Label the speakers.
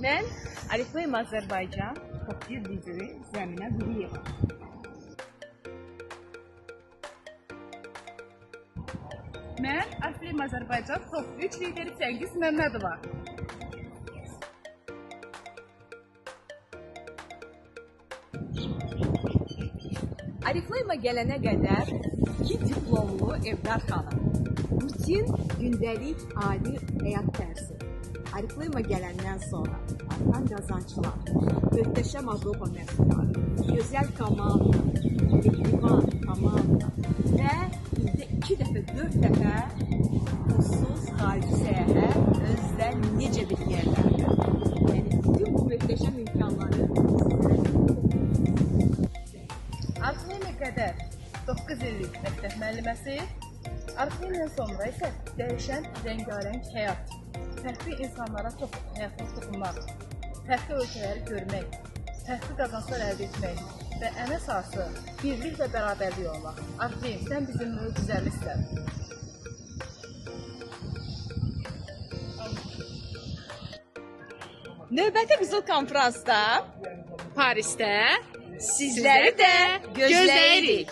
Speaker 1: Mən Oriflame Azərbaycan top 1 lideri Zəminə Quliyeva. Mən Oriflame Azərbaycan top 3 lideri Cəngiz Məmmədova.
Speaker 2: Oriflame gələnə qədər 2 diplomlu evdar xanım. Rutin, gündəlik, adi həyat tərzi. Oriflame gələndən sonra artan qazanclar, möhtəşəm Avropa məhsulları, gözəl komanda, mehriban komanda və ildə 2 dəfə, 4 dəfə pulsuz xarici səyahət özdə necə bir yerlərdir. Yəni, bütün bu möhtəşəm imkanları
Speaker 1: Oriflame qədər 9 illik məktəb müəlliməsi, Oriflame'dən sonra isə dəyişən rəngarəng həyat, fərqli insanlara həyatına toxunmaq, fərqli ölkələri görmək, fərqli qazanclar əldə etmək və ən əsası birlik və bərabərlik olmaq. Oriflame, sən bizim möcüzəmizsən.
Speaker 2: növbəti qızıl konfransda Parisdə sizləri də gözləyirik.